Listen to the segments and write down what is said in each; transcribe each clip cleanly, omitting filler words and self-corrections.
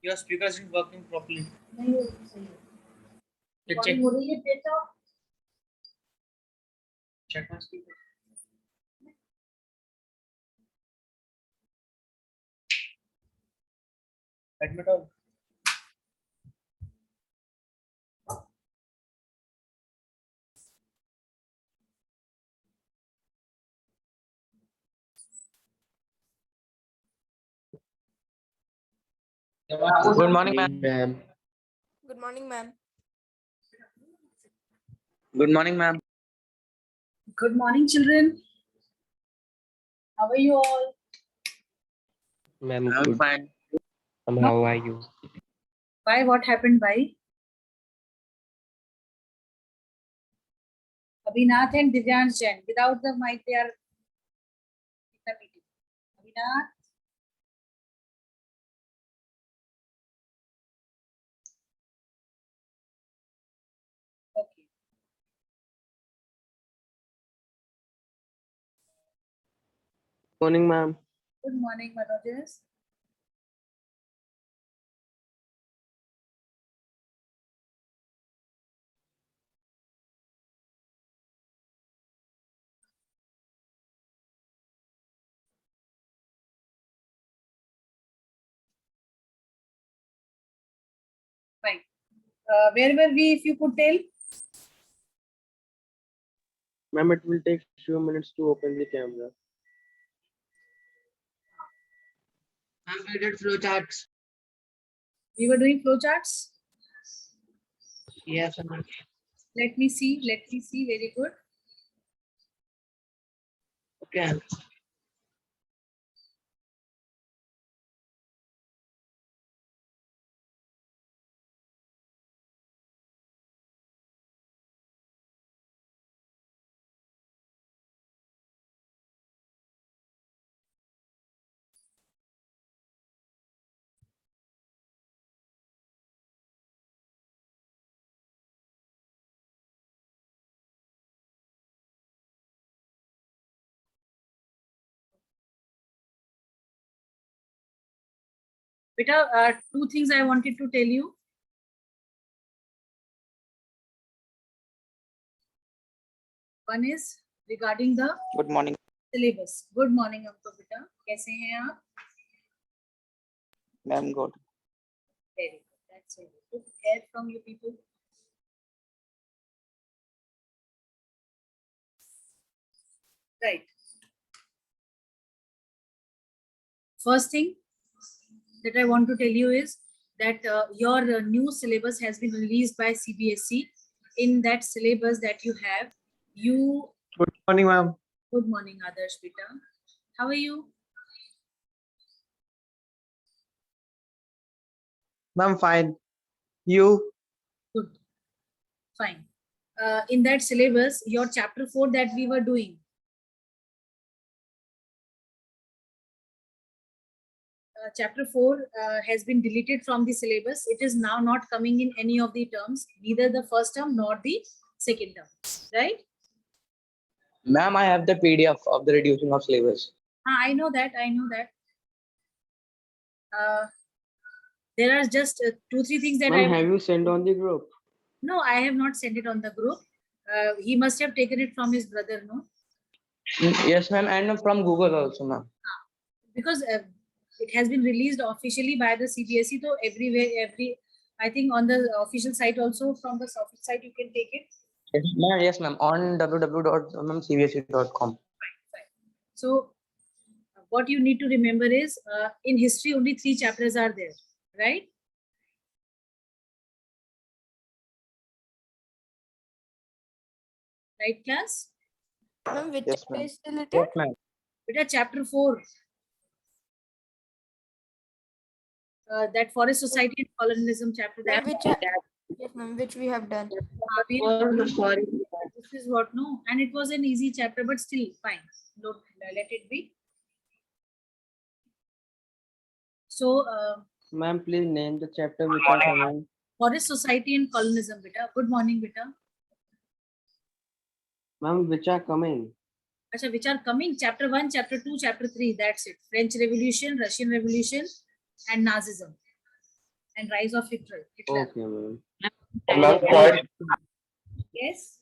Your speaker isn't working properly. Check. Check my speaker. Admit all. Good morning, ma'am. Good morning, ma'am. Good morning, ma'am. Good morning, children. How are you all? Ma'am, I'm good. fine. Ma'am, how are you? Why? What happened? Why? Abhinath and Divyansh Jain. Without the mic, they are in the meeting. Abhinath. Okay. Morning, ma'am. Good morning, Manojas. Fine. Where were we, if you could tell? Ma'am, it will take few minutes to open the camera. Ma'am, we did flowcharts. We were doing flowcharts. Yes, ma'am. Let me see. Let me see. Very good. Okay. Beta, two things I wanted to tell you. One is regarding the Good morning. syllabus. Good morning, Amto beta. कैसे हैं आप? Ma'am, good. Very good. That's very good. Hear from you people. Right. First thing that I want to tell you is that your new syllabus has been released by CBSE. In that syllabus that you have, you. Good morning, ma'am. Good morning, Adarsh beta. How are you? Ma'am, fine. You? Good. Fine. In that syllabus, your chapter 4 that we were doing, chapter 4 has been deleted from the syllabus. It is now not coming in any of the terms, neither the first term nor the second term, right? Ma'am, I have the PDF of the reducing of syllabus. I know that. I know that. There are just 2-3 things that Ma'am, have you sent on the group? No, I have not sent it on the group. He must have taken it from his brother, no? Yes, ma'am, and from Google also, ma'am. Because it has been released officially by the CBSE, so everywhere, I think on the official site also, from the official site you can take it. Yes, ma'am, on www.cbse.com. So what you need to remember is in history only 3 chapters are there, right? Right, class? Ma'am, which Yes, chapter ma'am. is deleted? Yes, ma'am. Beta, chapter 4. That Forest Society and Colonialism chapter. Ma'am, That yes, ma'am, which we have done. sorry. This is what, no? And it was an easy chapter, but still fine. Don't let it be. So, Ma'am, please name the chapter which are coming. Forest Society and Colonialism, beta. Good morning, beta. Ma'am, which are coming? Achha, which are coming? Chapter 1, chapter 2, chapter 3. That's it. French Revolution, Russian Revolution, and Nazism. and rise of Hitler. Okay, ma'am. Ma'am, forest, Yes,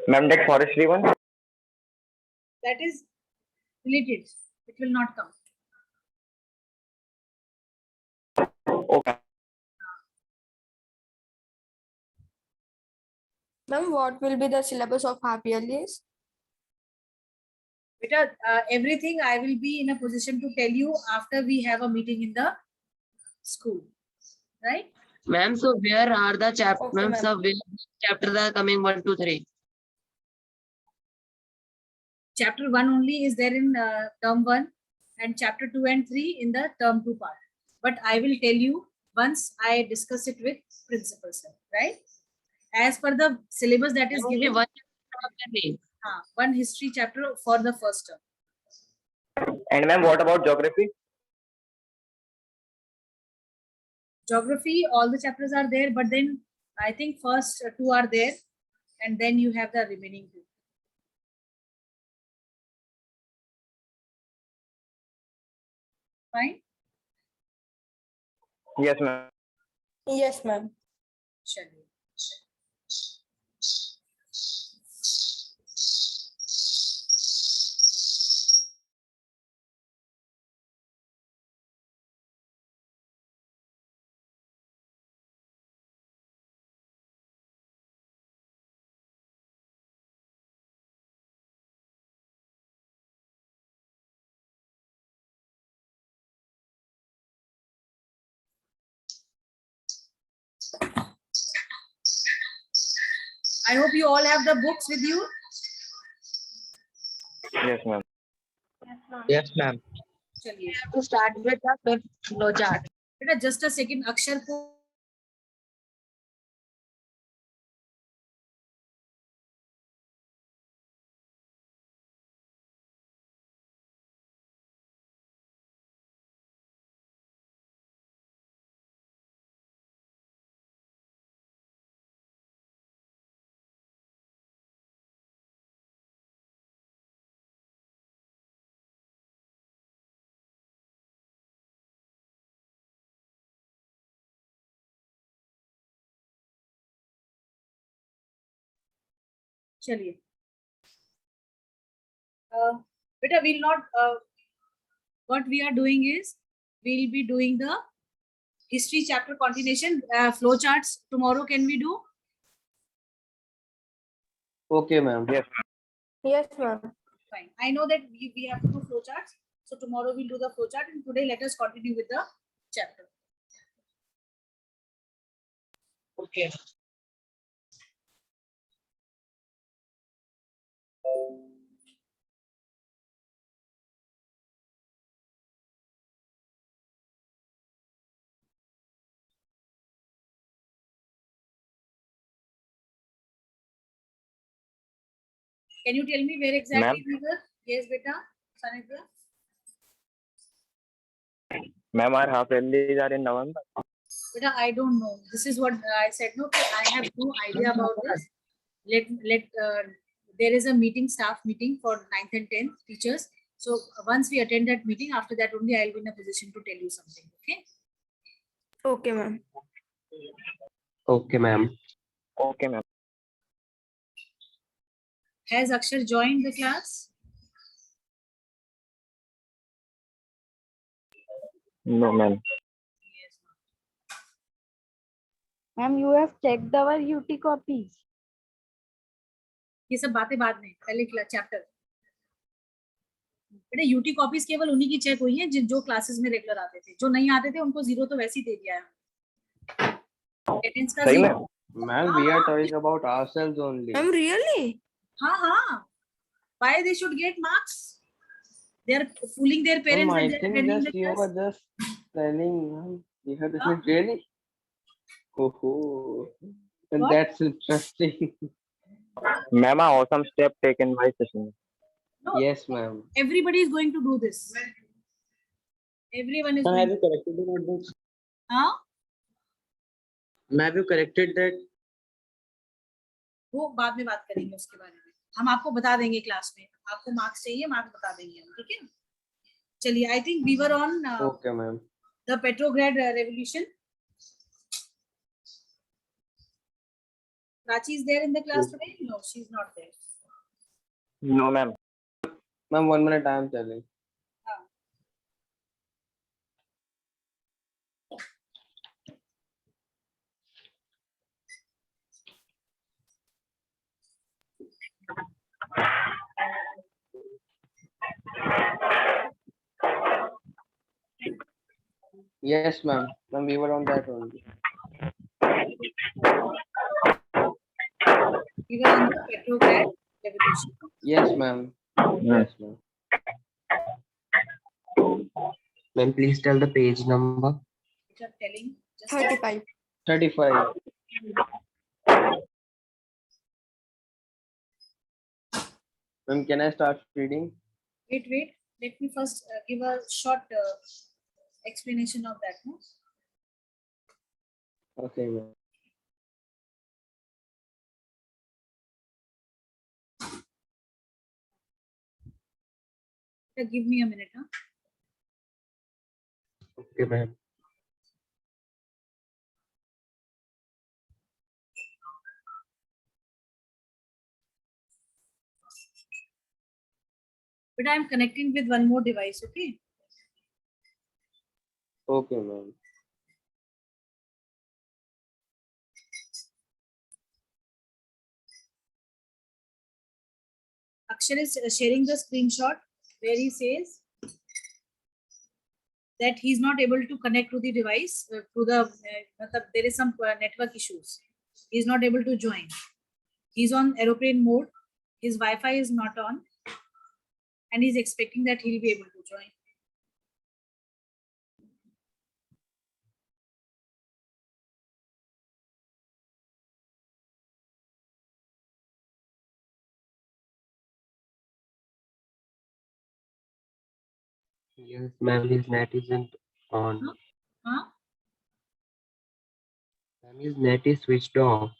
ma'am, that forestry one. that is related. It will not come. Okay. Ma'am, what will be the syllabus of half yearlies? Beta, everything I will be in a position to tell you after we have a meeting in the school, right? Ma'am, so where are the chapters? Okay, Ma'am, ma'am. so where chapters are coming 1, 2, 3? Chapter 1 only is there in term 1 and chapter 2 and 3 in the term 2 part. But I will tell you once I discuss it with principal sir, right? As per the syllabus that is Only given, one chapter only. one history chapter for the first term. And ma'am, what about geography? Geography, all the chapters are there, but then I think first 2 are there and then you have the remaining 2. Fine? Yes, ma'am. Yes, ma'am. Chaliye. I hope you all have the books with you. Yes, ma'am. Yes, ma'am. Chaliye. To start with the fifth flow chart. Beta, just a second. Akshar ko chaliye. Beta, we'll not. What we are doing is we'll be doing the history chapter continuation flow charts tomorrow. Can we do? Okay, ma'am. Yes. Yes, ma'am. Fine. I know that we have to do flow charts. So tomorrow we'll do the flow chart, and today let us continue with the chapter. Okay. Can you tell me where exactly we were? Yes, beta. Sanitra. Ma'am, our half yearlies are in November. Beta, I don't know. This is what I said. No, I have no idea about this. There is a meeting, staff meeting for 9th and 10th teachers. So once we attend that meeting, after that only I'll be in a position to tell you something. Okay. Okay, ma'am. Okay, ma'am. Okay, ma'am. Has Akshar joined the class? No, ma'am. Yes. Ma'am, you have checked our UT copies. ये सब बातें बाद में पहले chapter बेटा UT copies केवल उन्हीं की चेक हुई है जो क्लासेस में रेगुलर आते थे जो नहीं आते थे उनको 0 तो वैसे ही दे दिया है अटेंडेंस का सही 0 में? Ma'am, we are talking about ourselves only. Ma'am, really? हाँ why they should get marks they are fooling their parents Ma'am, I and they're think attending just the you class. were just telling, ma'am. You have Huh? to really. Oh, and What? that's interesting. Ma'am, a awesome step taken by Sachin. No, Yes, ma'am. everybody is going to do this. Everyone is Ma'am, going have you corrected the notebooks? हाँ Ma'am, have you corrected that? वो बाद में बात करेंगे उसके बारे में हम आपको बता देंगे क्लास में आपको मार्क्स चाहिए मार्क्स बता देंगे हम ठीक है चलिए I think we were on Okay, ma'am. The Petrograd Revolution. Prachi is there in the class today? No, she's not there. No, ma'am. Ma'am, 1 minute, I am telling. Yes, ma'am. Ma'am, we were on that only. We were on the Petrograd Revolution. Yes, ma'am. Yes, ma'am. Ma'am, please tell the page number. Which I'm telling. Just 35. 35. Ma'am, can I start reading? wait. Let me first give a short explanation of that. No? Okay, ma'am. Give me a minute. Huh? Okay, ma'am. But I'm connecting with one more device. Okay. Okay, ma'am. Akshar is sharing the screenshot where he says that he's not able to connect to the device to the there is some network issues. He's not able to join. He's on aeroplane mode. His Wi-Fi is not on, and he's expecting that he'll be able to join. Yes, ma'am, his net isn't on. Huh? Ma'am, his net is switched off.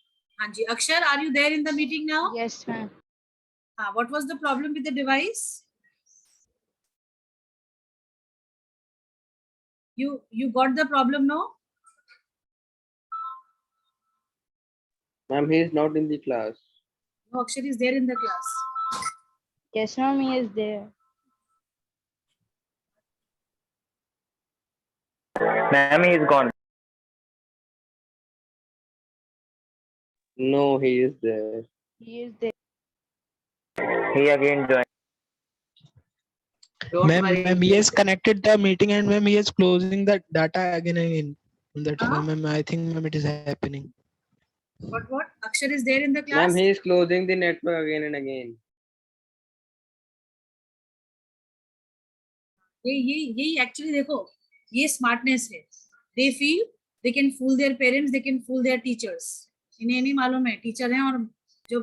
Anji, Akshar, are you there in the meeting now? Yes, ma'am. What was the problem with the device? You got the problem now? Ma'am, he is not in the class. No, Akshar is there in the class. Yes, ma'am, he is there. Ma'am, he is gone. No, he is there. He is there. He again joined. Don't Ma'am, worry. he has connected the meeting and ma'am, he is closing the data again and again. That's why, ma'am, I think, ma'am, it is happening. What? Akshar is there in the class? Ma'am, he is closing the network again and again. ये actually देखो ये smartness है. They feel they can fool their parents, they can fool their teachers. इन्हें नहीं मालूम है teacher हैं और जो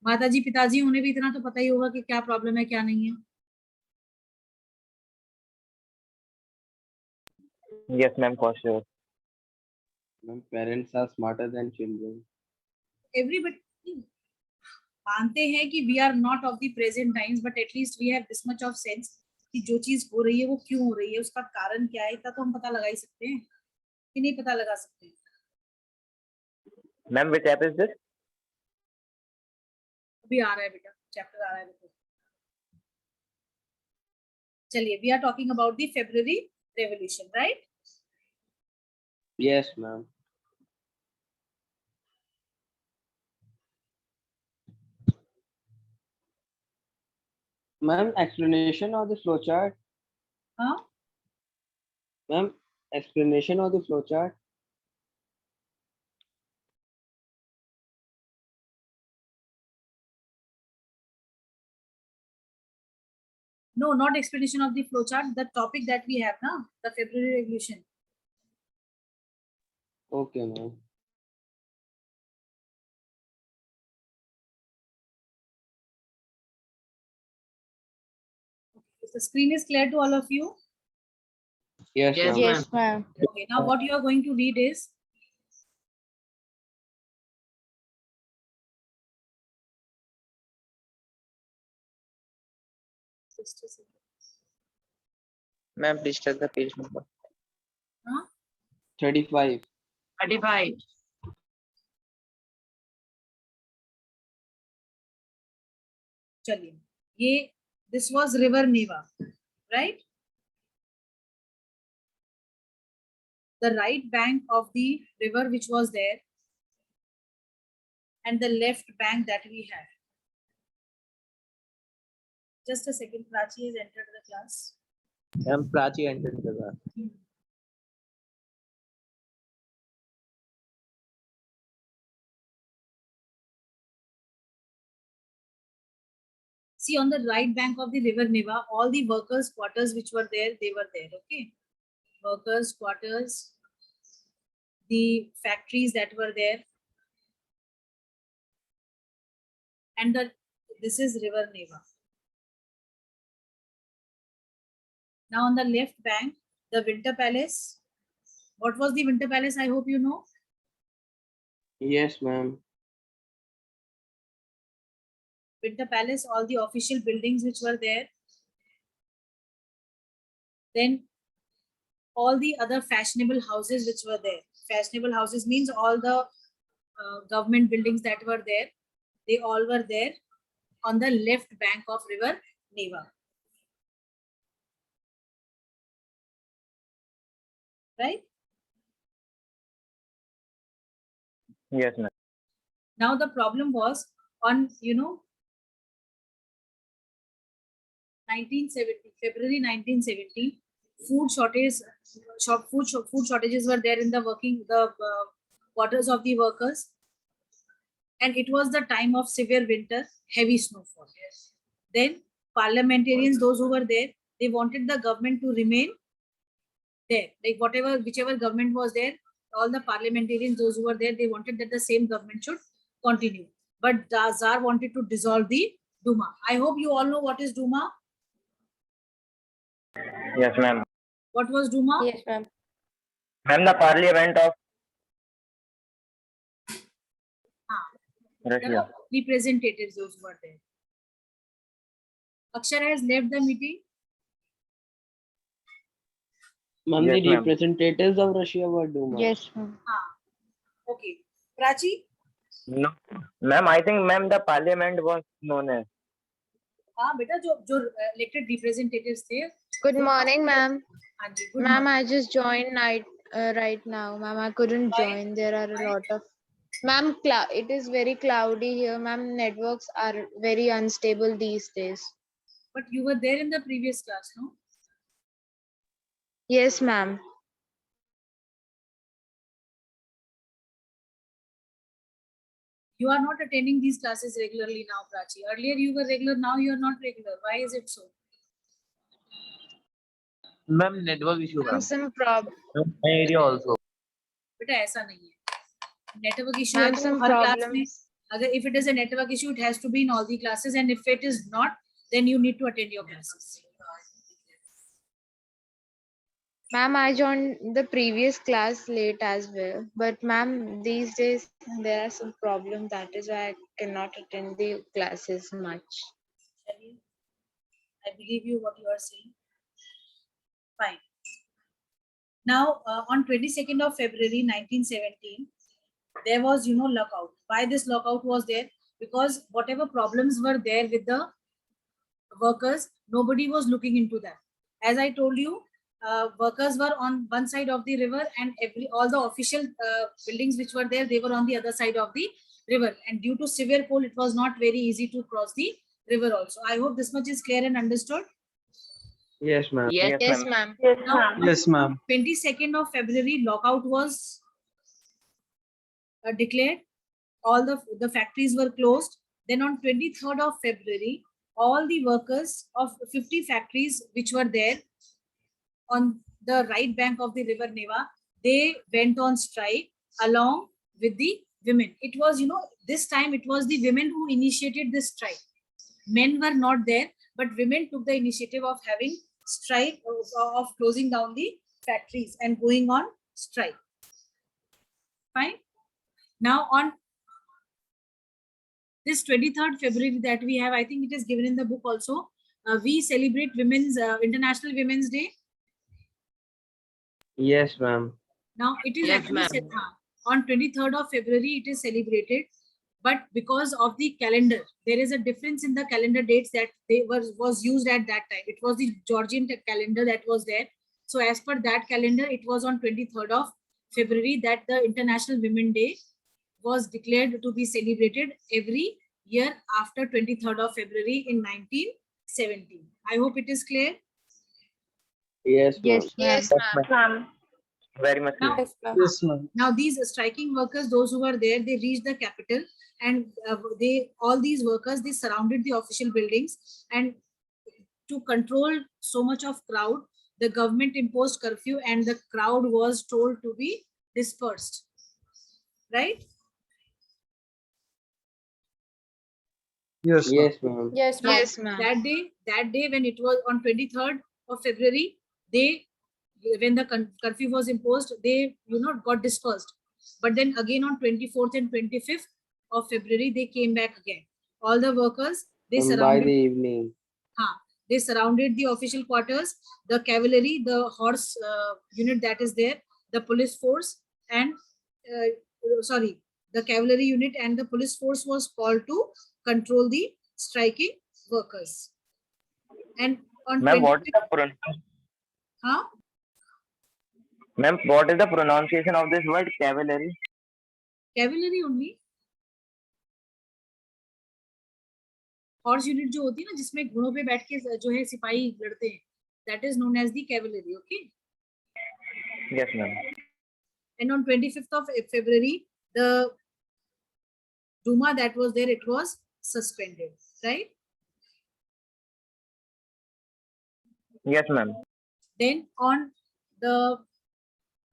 माताजी पिताजी उन्हें भी इतना तो पता ही होगा कि क्या प्रॉब्लम है क्या नहीं है. Yes, ma'am, for sure. Ma'am, parents are smarter than children. Everybody मानते हैं कि we are not of the present times, but at least we have this much of sense कि जो चीज हो रही है वो क्यों हो रही है उसका कारण क्या है इतना तो हम पता लगा ही सकते हैं कि नहीं पता लगा सकते हैं. Ma'am, which app is this? अभी आ रहा है बेटा चैप्टर आ रहा है देखो. चलिए we are talking about the February Revolution, right? Yes, ma'am. Ma'am, explanation of the flowchart. Huh? Ma'am, explanation of the flowchart. No, not explanation of the flowchart. The topic that we have now, the February Revolution. Okay, ma'am. If the screen is clear to all of you. Yes, Yes, ma'am. Yes, ma'am. Okay, now what you are going to read is Ma'am, please tell the page number. Huh? 35. 35. चलिए, ये this was river Neva, right? The right bank of the river which was there, and the left bank that we have. Just a second, Prachi has entered the class. Ma'am, Prachi entered the class. See, on the right bank of the river Neva, all the workers' quarters which were there, they were there, okay? Workers' quarters, the factories that were there, and this is river Neva. Now on the left bank, the Winter Palace. What was the Winter Palace? I hope you know. Yes, ma'am. Winter Palace, all the official buildings which were there. Then all the other fashionable houses which were there. Fashionable houses means all the government buildings that were there. They all were there on the left bank of river Neva. Right? Yes, ma'am. Now the problem was on, 1970, February 1970, food shortages were there in the quarters of the workers, and it was the time of severe winter, heavy snowfall. Then parliamentarians, those who were there, they wanted the government to remain there, like whichever government was there, all the parliamentarians, those who were there, they wanted that the same government should continue. But the Tsar wanted to dissolve the Duma. I hope you all know what is Duma. Yes, ma'am. What was Duma? Yes, ma'am. Ma'am, the parliament of Russia. The representatives, those who were there. Akshara has left the meeting. Ma'am, Yes, the ma'am. representatives of Russia were Duma. Yes, ma'am. Okay. Prachi? No, ma'am. I think, ma'am, the parliament was known as. हाँ बेटा जो elected representatives थे. Good morning, ma'am. हाँ जी, good Ma'am, morning. I just joined right now. Ma'am, I couldn't Why? join. There are a Why? lot of. Ma'am, it is very cloudy here. Ma'am, networks are very unstable these days. But you were there in the previous class, no? Yes, ma'am. You are not attending these classes regularly now, Prachi. Earlier you were regular, now you are not regular. Why is it so? Ma'am, network issue, Ma'am, some problem. My area also. बेटा ऐसा नहीं है. Network issue Ma'am, है तो some हर class में. problems. अगर if it is a network issue, it has to be in all the classes, and if it is not, then you need to attend your classes. Ma'am, I joined the previous class late as well. But ma'am, these days there are some problems. That is why I cannot attend the classes much. Shall I believe you what you are saying. Fine. Now, on 22nd of February 1917, there was, lockout. Why this lockout was there? Because whatever problems were there with the workers, nobody was looking into that. As I told you, workers were on one side of the river, and all the official buildings which were there, they were on the other side of the river. And due to severe cold, it was not very easy to cross the river also. I hope this much is clear and understood. Yes, ma'am. Yes. Yes, ma'am. Now, Yes, ma'am. 22nd of February, lockout was declared. All the factories were closed. Then on 23rd of February, all the workers of 50 factories which were there on the right bank of the river Neva, they went on strike along with the women. It was, this time it was the women who initiated this strike. Men were not there, but women took the initiative of having strike, of closing down the factories and going on strike. Fine. Now on this 23rd February that we have, I think it is given in the book also, we celebrate International Women's Day. Yes, ma'am. Now it is Yes, actually ma'am. said, on 23rd of February it is celebrated, but because of the calendar, there is a difference in the calendar dates that they was used at that time. It was the Georgian calendar that was there. So as per that calendar, it was on 23rd of February that the International Women Day was declared to be celebrated every year after 23rd of February in 1970. I hope it is clear. Yes, ma'am. Yes, ma'am. Very much Now, clear. Yes, ma'am. Yes, ma'am. Now these striking workers, those who were there, they reached the capital, and all these workers, they surrounded the official buildings, and to control so much of crowd, the government imposed curfew and the crowd was told to be dispersed. Right? Yes, ma'am. Yes, ma'am. Yes, ma'am. That day when it was on 23rd of February, when the curfew was imposed, they got dispersed. But then again on 24th and 25th of February, they came back again. All the workers, they By the surrounded evening. they surrounded the official quarters, the cavalry, the horse unit that is there, the police force, and the cavalry unit and the police force was called to control the striking workers. And on Ma'am, 25th, huh? Ma'am, what is the pronunciation of this word cavalry? Cavalry only. Horse unit जो होती है ना, जिसमें घोड़ों पे बैठ के जो है सिपाही लड़ते हैं, that is known as the cavalry. Okay. Yes, ma'am. And on 25th of February, the Duma that was there, it was suspended. Right? Yes, ma'am. Then on the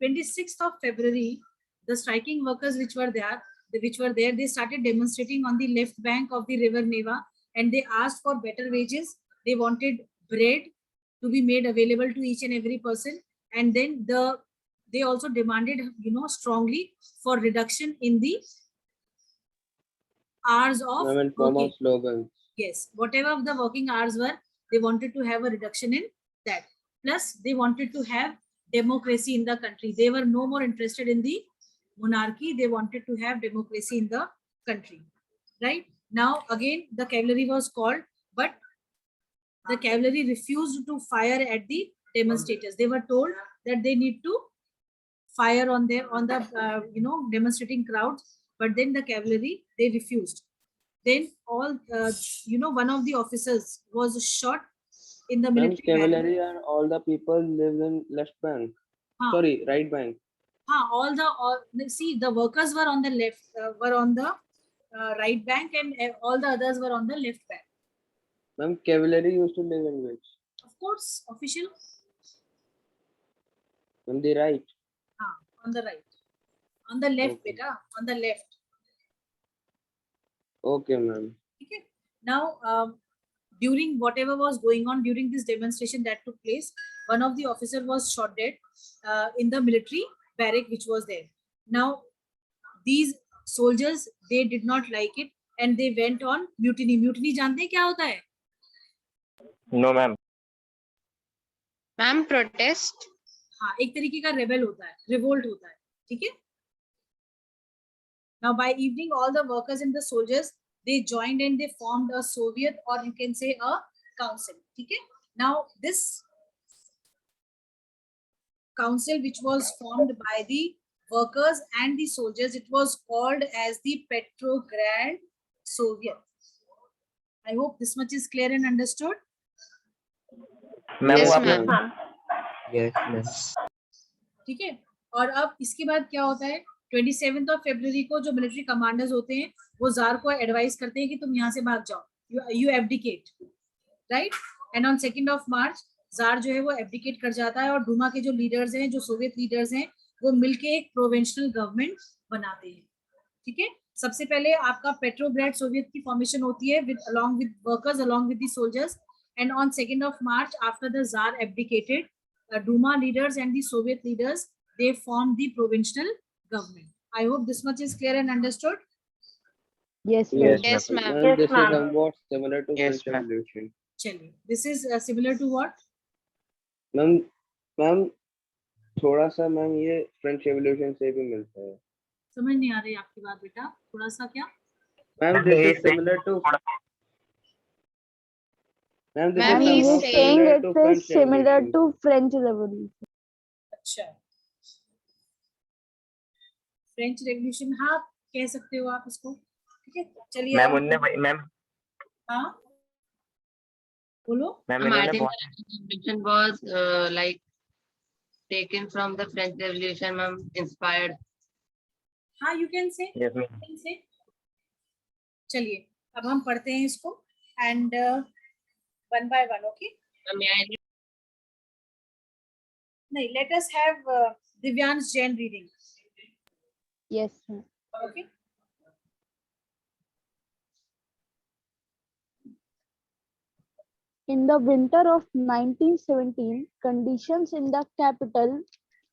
26th of February, the striking workers which were there, they started demonstrating on the left bank of the river Neva, and they asked for better wages. They wanted bread to be made available to each and every person, and then they also demanded, strongly for reduction in the hours of Ma'am, in form of working. slogans. Yes, whatever the working hours were, they wanted to have a reduction in that. Plus, they wanted to have democracy in the country. They were no more interested in the monarchy. They wanted to have democracy in the country. Right? Now, again, the cavalry was called, but the cavalry refused to fire at the demonstrators. They were told that they need to fire on the demonstrating crowds, but then the cavalry, they refused. Then all one of the officers was shot in the Ma'am, military barracks. cavalry and all the people lived in left bank. Sorry, right bank. See, the workers were on the left, were on the right bank, and all the others were on the left bank. Ma'am, cavalry used to live in which? Of course, official. On the right. On the right. On the left, Okay. beta. On the left. Okay, ma'am. Okay. Now, during whatever was going on during this demonstration that took place, one of the officers was shot dead in the military barrack which was there. Now, these soldiers, they did not like it and they went on mutiny. Mutiny जानते हैं क्या होता है? No, ma'am. Ma'am, protest. हाँ, एक तरीके का rebel होता है, revolt होता है, ठीक है? Now, by evening, all the workers and the soldiers, they joined and they formed a Soviet, or you can say a council. Okay? Now, this council, which was formed by the workers and the soldiers, it was called as the Petrograd Soviet. I hope this much is clear and understood. Ma'am, Yes, वो आपने- ma'am. Yes, ma'am. ठीक है? और अब इसके बाद क्या होता है? 27th of February को जो मिलिट्री कमांडर्स होते हैं, वो जार को एडवाइस करते हैं कि तुम यहाँ से भाग जाओ, you abdicate, right? And on 2nd of March, jar जो है वो एब्डिकेट कर जाता है और डूमा के जो लीडर्स हैं, जो सोवियत लीडर्स हैं, वो मिलके एक प्रोविंशियल गवर्नमेंट बनाते हैं. ठीक है? सबसे पहले आपका पेट्रोग्राड सोवियत की फॉर्मेशन होती है along with workers, along with the soldiers. And on 2nd of March, after the Tsar abdicated, Duma leaders and the Soviet leaders, they formed the provincial government. I hope this much is clear and understood. Yes, Yes, ma'am. ma'am. Ma'am, this is somewhat similar to Yes, French ma'am. Revolution. Chaliye. This is similar to what? Ma'am, थोड़ा सा ma'am ये French revolution से भी मिलता है समझ नहीं आ रही आपकी बात बेटा, थोड़ा सा क्या? Ma'am Ma'am, this he is is saying similar to ma'am this Ma'am, is he is somehow saying similar to French Revolution. to French Revolution. अच्छा, फ्रेंच रेवोल्यूशन, हाँ कह सकते हो आप इसको, ठीक है। चलिए मैम और उनने मैम हाँ बोलो। मैम I इन्होंने think बहुत the revolution was like taken from the French Revolution, ma'am, inspired. हाँ you can say, yes ma'am. चलिए अब हम पढ़ते हैं इसको and one by one, okay. Ma'am, may I read? नहीं, let us have Divyansh Jain reading, Yes, ma'am. Okay. In the winter of 1917, conditions in the capital,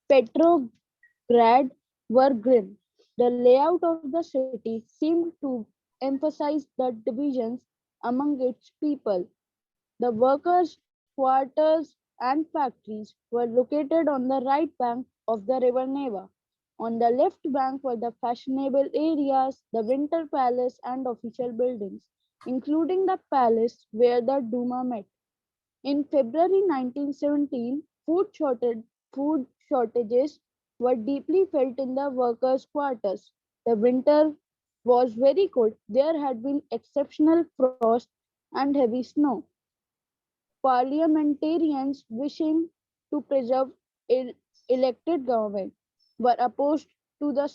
Petrograd, were grim. The layout of the city seemed to emphasize the divisions among its people. The workers' quarters and factories were located on the right bank of the river Neva. On the left bank were the fashionable areas, the Winter Palace, and official buildings, including the palace where the Duma met. In February 1917, food shortages were deeply felt in the workers' quarters. The winter was very cold. There had been exceptional frost and heavy snow. Parliamentarians wishing to preserve elected government were opposed to the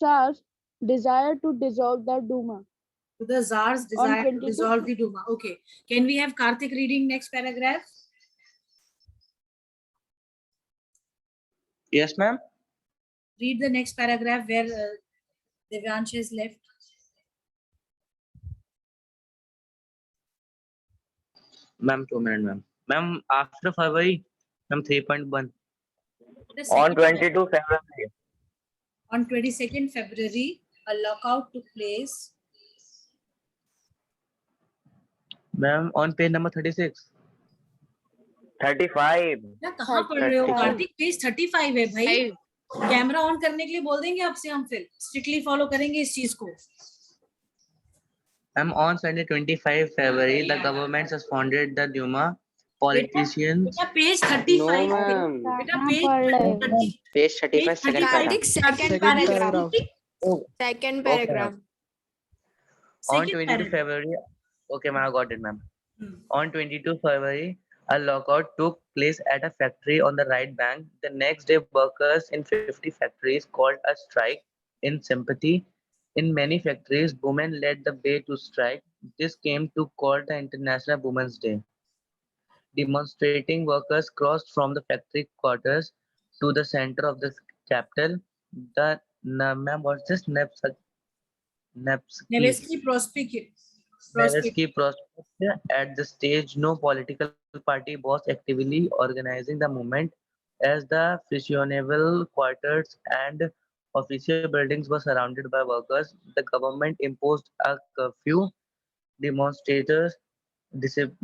Tsar's desire to dissolve the Duma. To the Tsar's On desire to 22 dissolve the Duma. Okay. Can we have Karthik reading next paragraph? Yes, ma'am. Read the next paragraph where Divyansh is left. Ma'am, 2 minutes, ma'am. Ma'am, after February, ma'am, 3.1. The on second 22 February. On 22nd February, a lockout took place. Ma'am, on page number 36. 35. क्या कहाँ पढ़ रहे हो 35. Kartik? Page 35 है भाई। Five. Camera on करने के लिए बोल देंगे आपसे, हम फिर स्ट्रिक्टली फॉलो करेंगे इस चीज को। Ma'am, on Sunday 25 February, the government suspended the Duma. Politicians. बेटा पेज No 35 पे, ma'am. बेटा कहाँ पेज पढ़ रहे हो? Page 35, second paragraph. Karthik, second Second paragraph. paragraph. Second Okay, paragraph. On Second 22 paragraph. February, okay, ma'am, I got it, ma'am. Hmm. On 22 February, a lockout took place at a factory on the right bank. The next day, workers in 50 factories called a strike in sympathy. In many factories, women led the way to strike. This came to call the International Women's Day. Demonstrating workers crossed from the factory quarters to the center of the capital. The ma'am, what's this? Nevsky Prospect. Nevsky Prospect. At the stage, no political party was actively organizing the movement, as the fashionable quarters and official buildings were surrounded by workers. The government imposed a curfew. Demonstrators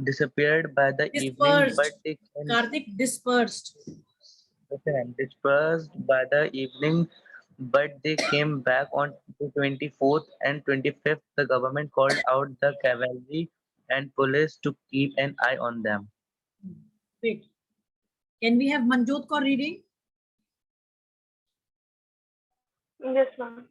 disappeared by the evening, Dispersed. but they came Karthik, dispersed. dispersed by the evening, but they came back on the 24th and 25th. The government called out the cavalry and police to keep an eye on them. Wait. Can we have Manjot Kaur reading? Yes, ma'am.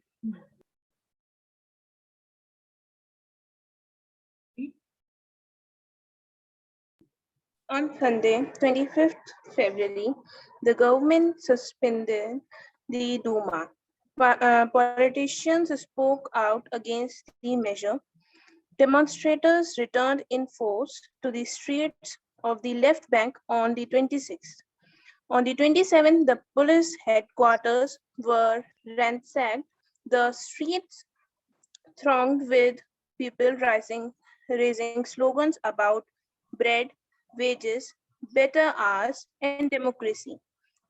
On Sunday, 25th February, the government suspended the Duma. Politicians spoke out against the measure. Demonstrators returned in force to the streets of the left bank on the 26th. On the 27th, the police headquarters were ransacked. The streets thronged with people raising slogans about bread, wages, better hours, and democracy.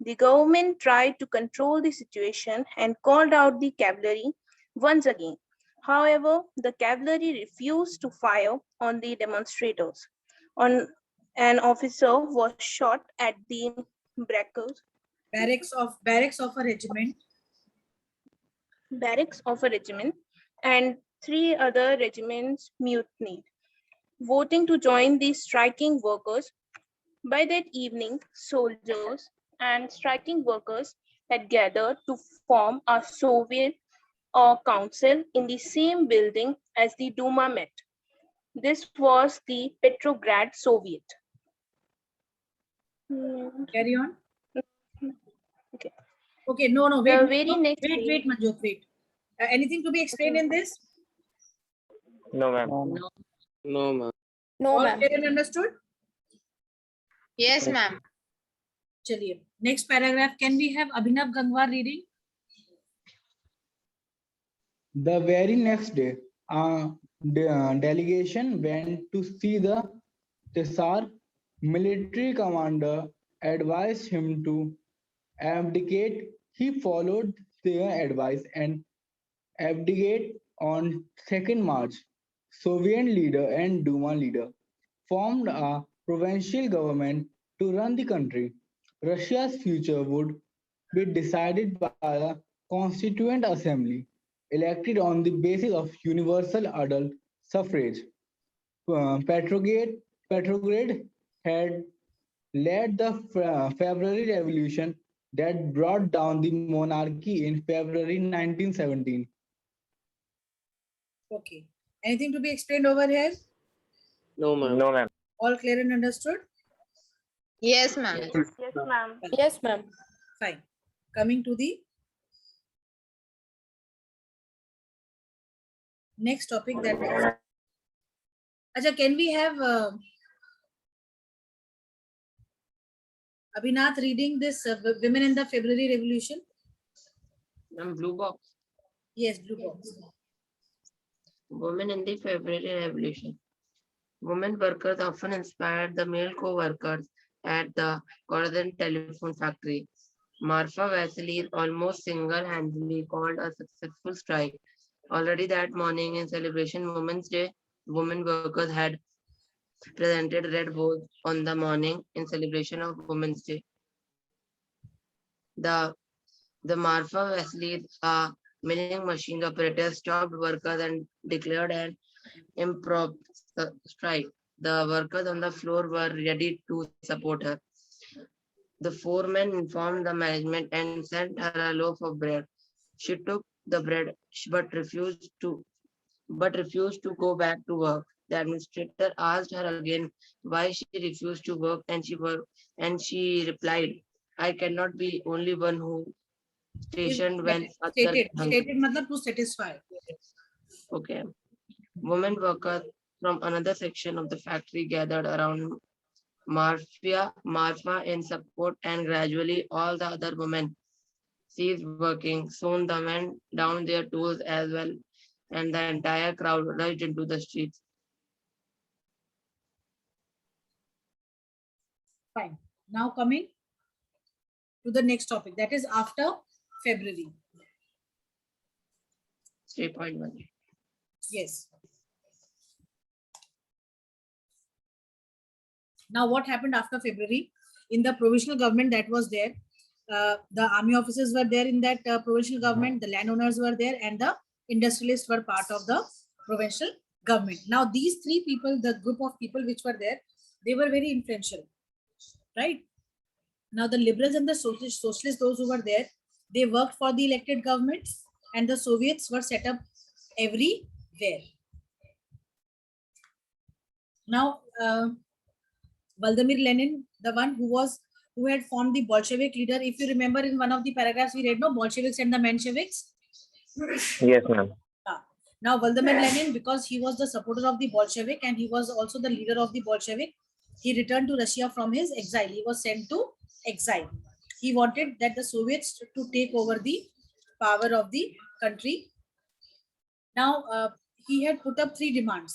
The government tried to control the situation and called out the cavalry once again. However, the cavalry refused to fire on the demonstrators. An officer was shot at the Brackers. barracks of a regiment, and 3 other regiments mutinied, voting to join the striking workers. By that evening, soldiers and striking workers had gathered to form a Soviet or council in the same building as the Duma met. This was the Petrograd Soviet. carry on. Okay. Okay, no, The wait, very next day- wait, Manjot, wait. Anything to be explained in this? No, ma'am. No, ma'am. No, All ma'am. clear and understood? Yes, ma'am. Chaliye. Next paragraph, can we have Abhinav Gangwar reading? The very next day, the delegation went to see the Tsar. Military commander advised him to abdicate. He followed their advice and abdicate on 2nd March. Soviet leader and Duma leader formed a provincial government to run the country. Russia's future would be decided by the Constituent Assembly, elected on the basis of universal adult suffrage. Petrograd had led the February Revolution that brought down the monarchy in February 1917. Okay. Anything to be explained over here? No, ma'am. No, ma'am. All clear and understood? Yes, ma'am. Yes, ma'am. Yes, ma'am. Fine. Coming to the next topic, that is. Acha, can we have Abhinath reading this Women in the February Revolution? Blue box. Yes, blue box. Women in the February Revolution. Women workers often inspired the male co-workers at the Cordon Telephone Factory. Marfa Vasily almost single-handedly called a successful strike. Already that morning, in celebration Women's Day, women workers had presented red bows on the morning in celebration of Women's Day. The Marfa Vasily milling machine operator stopped workers and declared an impromptu strike. The workers on the floor were ready to support her. The foreman informed the management and sent her a loaf of bread. She took the bread but refused to go back to work. The administrator asked her again why she refused to work, and she replied, "I cannot be only one who stationed when others Stated hungry." matlab to satisfy. Okay. Women workers from another section of the factory gathered around Marfa in support, and gradually all the other women ceased working. Soon they went down their tools as well, and the entire crowd rushed into the streets. Fine. Now coming to the next topic, that is after February. 3.1. Yes. Now what happened after February? In the provisional government that was there, the army officers were there in that provincial government, the landowners were there, and the industrialists were part of the provincial government. Now these three people, the group of people which were there, they were very influential, right? Now the liberals and the socialists, those who were there, they worked for the elected government, and the Soviets were set up everywhere. Now Vladimir Lenin, the one who had formed the Bolshevik leader, if you remember in one of the paragraphs we read, no, Bolsheviks and the Mensheviks. Yes, ma'am. Now Vladimir Lenin, because he was the supporter of the Bolshevik and he was also the leader of the Bolshevik, he returned to Russia from his exile. He was sent to exile. He wanted that the Soviets to take over the power of the country. Now he had put up 3 demands.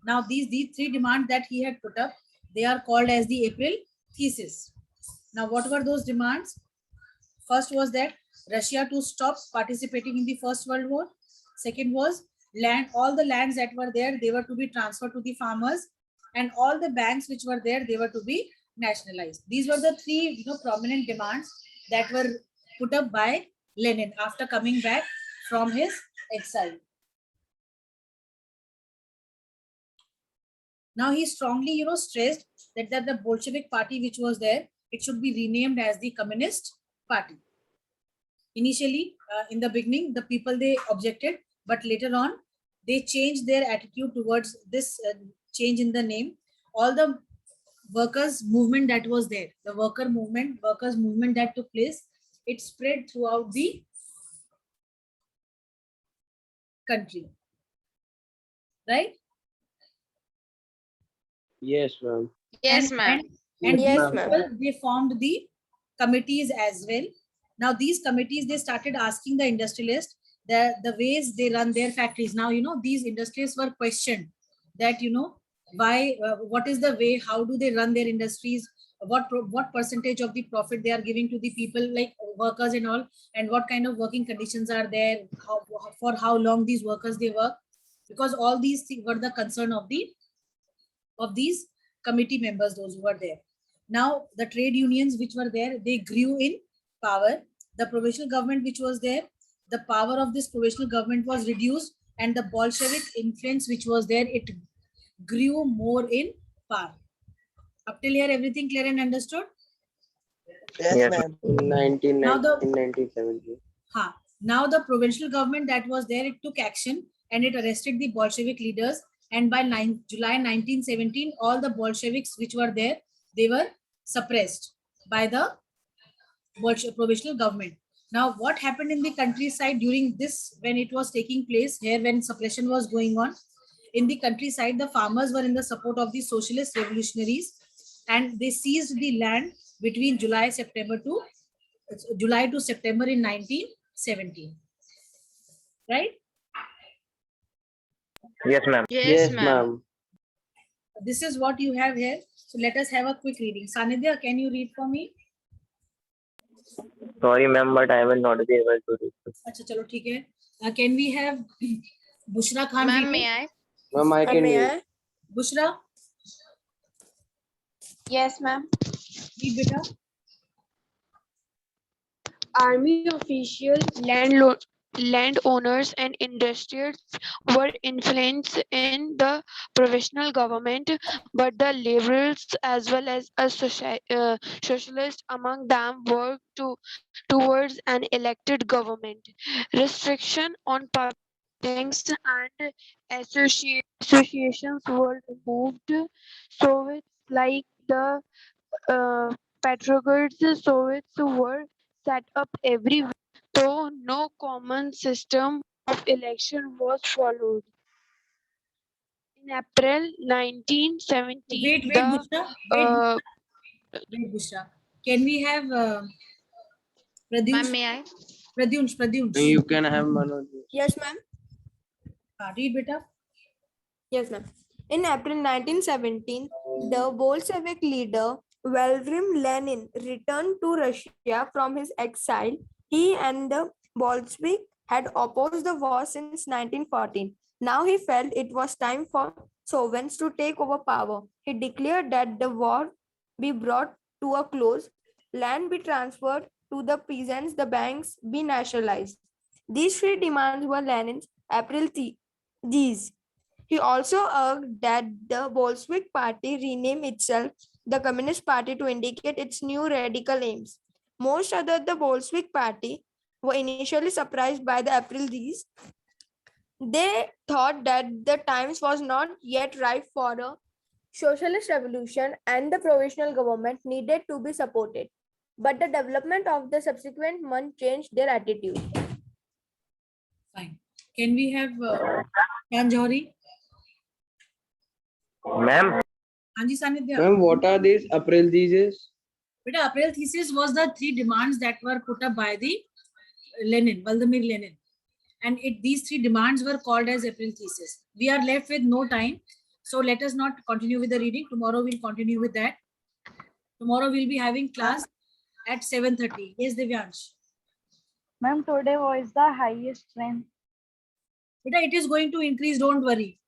Now these 3 demands that he had put up, they are called as the April Thesis. Now what were those demands? First was that Russia to stop participating in the First World War. Second was all the lands that were there, they were to be transferred to the farmers, and all the banks which were there, they were to be nationalized. These were the 3 prominent demands that were put up by Lenin after coming back from his exile. Now he strongly, stressed that the Bolshevik party which was there, it should be renamed as the Communist Party. Initially, in the beginning, the people, they objected, but later on, they changed their attitude towards this change in the name. All the workers' movement that was there, the workers' movement that took place, it spread throughout the country. Right? Yes, ma'am. Yes, ma'am. And Yes, these ma'am. people, they formed the committees as well. Now these committees, they started asking the industrialists the ways they run their factories. Now, these industrialists were questioned that, why, what is the way, how do they run their industries, what percentage of the profit they are giving to the people, like workers and all, and what kind of working conditions are there, for how long these workers they work, because all these things were the concern of these committee members, those who were there. Now the trade unions which were there, they grew in power. The provisional government which was there, the power of this provisional government was reduced, and the Bolshevik influence which was there, it grew more in power. Up till here, everything clear and understood? Yes, In 1970. Now the provincial government that was there, it took action and it arrested the Bolshevik leaders. And by July 1917, all the Bolsheviks which were there, they were suppressed by the provisional government. Now, what happened in the countryside during this, when it was taking place here, when suppression was going on, in the countryside, the farmers were in the support of the socialist revolutionaries, and they seized the land between July to September in 1917. Right? Yes, ma'am. Yes, ma'am. This is what you have here. So let us have a quick reading. Sanidhya, can you read for me? Sorry, ma'am, but I will not be able to read. Acha, chalo, theek hai. Can we have Bushra Khan Ma'am, reading? may I? Ma'am, I can read. Bushra, Yes, ma'am. read beta. Army officials, landowners, and industrials were influenced in the provisional government, but the liberals as well as socialists among them worked towards an elected government. Restriction on public meetings and associations were removed. Soviets like the Petrograd Soviets were set up everywhere, though no common system of election was followed. In April 1917, Wait, the Bushra. Wait, Bushra. Can we have Ma'am, Pradyumsh? may I? Pradyumsh. You can have Manoj. Yes, ma'am. Read beta. Yes, ma'am. In April 1917, the Bolshevik leader Vladimir Lenin returned to Russia from his exile. He and the Bolshevik had opposed the war since 1914. Now he felt it was time for Soviets to take over power. He declared that the war be brought to a close, land be transferred to the peasants, the banks be nationalized. These three demands were Lenin's April these. He also urged that the Bolshevik Party rename itself the Communist Party to indicate its new radical aims. Most other the Bolshevik Party were initially surprised by the April these. They thought that the times was not yet ripe for a socialist revolution and the provisional government needed to be supported. But the development of the subsequent month changed their attitude. Fine. Can we have Khan Johari? Ma'am. Anji Sanidhya. Ma'am, what are these April theses? Beta, April thesis was the three demands that were put up by the Vladimir Lenin. And these three demands were called as April thesis. We are left with no time. So let us not continue with the reading. Tomorrow we'll continue with that. Tomorrow we'll be having class at 7:30. Yes, Divyansh. Ma'am, today was the highest strength. Beta, it is going to increase, don't worry.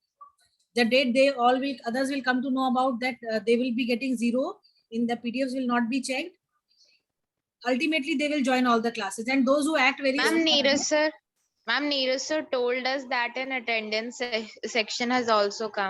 The date others will come to know about that, they will be getting 0 in the PDFs will not be checked. ultimately they will join all the classes, and those who act very Ma'am, Neeraj sir told us that an attendance section has also come.